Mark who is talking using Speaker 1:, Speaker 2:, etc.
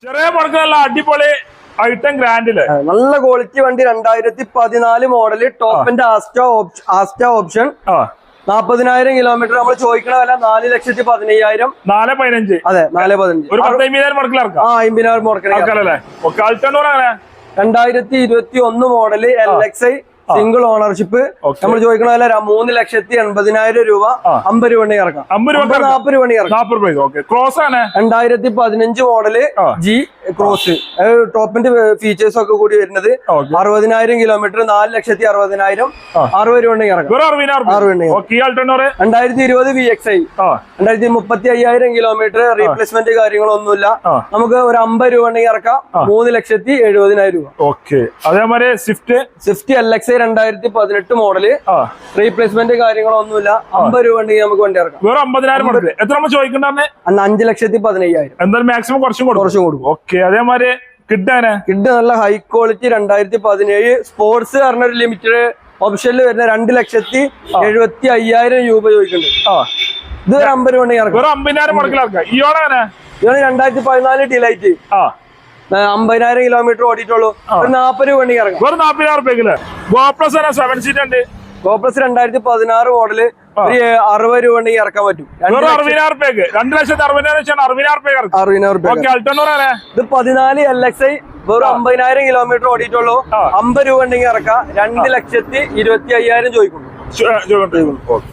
Speaker 1: ചെറിയ മുടക്കല്ല അടിപൊളി ഐറ്റം ഗ്രാൻഡില്
Speaker 2: നല്ല ക്വാളിറ്റി വണ്ടി 2014 മോഡല് ടോപ്പിന്റെ ആസ്റ്റ ഓപ്ഷൻ 40,000 കിലോമീറ്റർ. നമ്മൾ ചോദിക്കണ വില 4,15,000.
Speaker 1: 4,15.
Speaker 2: അതെ 4,15.
Speaker 1: ഒരു 50,000 മുടക്കിലിറക്കാം.
Speaker 2: 50,000 മുടക്കല്ലേ. 2021 മോഡല് LXI സിംഗിൾ ഓണർഷിപ്പ്. നമ്മൾ ചോദിക്കണ പോലെ 3,80,000 രൂപ. 50 രൂപ ഇറക്കാം. 40 രൂപ ഇറക്കാം. 2015 മോഡല് G ക്രോസ്. ടോപ്പിന്റെ ഫീച്ചേഴ്സ് ഒക്കെ കൂടി വരുന്നത് 60,000 കിലോമീറ്റർ. 4,60,000. 60 രൂപ ഇറക്കാം. 2020 VXI 35,000 കിലോമീറ്റർ. റീപ്ലേസ്മെന്റ് കാര്യങ്ങളൊന്നുമില്ല. നമുക്ക് ഒരു 50 രൂപ ഇറക്കാം. 3,70,000 രൂപ.
Speaker 1: അതേമാതിരി
Speaker 2: സ്വിഫ്റ്റ് LXI 2018 മോഡല്. റീപ്ലേസ്മെന്റ് കാര്യങ്ങളൊന്നുമില്ല. 50 രൂപ ഉണ്ടെങ്കിൽ നമുക്ക് വണ്ടി ഇറക്കാം. 5,15,000.
Speaker 1: എന്തായാലും മാക്സിമം കുറച്ചും കൊടുക്കും. അതേമാതിരി കിഡ്
Speaker 2: നല്ല ഹൈ ക്വാളിറ്റി 2017 സ്പോർട്സ് പറഞ്ഞൊരു ലിമിറ്റഡ് ഓപ്ഷനിൽ വരുന്ന 2,70,500 രൂപ ചോദിക്കുന്നുണ്ട്. ഇത് 50 രൂപ ഉണ്ടെങ്കിൽ ഇറക്കാം. 2014 ഡിലൈറ്റ് 50,000 കിലോമീറ്റർ ഓടിയിട്ടുള്ളൂ. 40 രൂപ ഉണ്ടെങ്കിൽ ഇറങ്ങാം.
Speaker 1: 40,000
Speaker 2: ഗോപ്ലസ് 2016 മോഡല് 60 രൂപ ഉണ്ടെങ്കിൽ ഇറക്കാൻ പറ്റും.
Speaker 1: 2,60,000.
Speaker 2: ഇത് 14 LXI വെറും 50,000 കിലോമീറ്റർ ഓടിയിട്ടുള്ളൂ. 50 രൂപ ഉണ്ടെങ്കിൽ ഇറക്കാം. 2,25,000 ചോദിക്കുന്നു.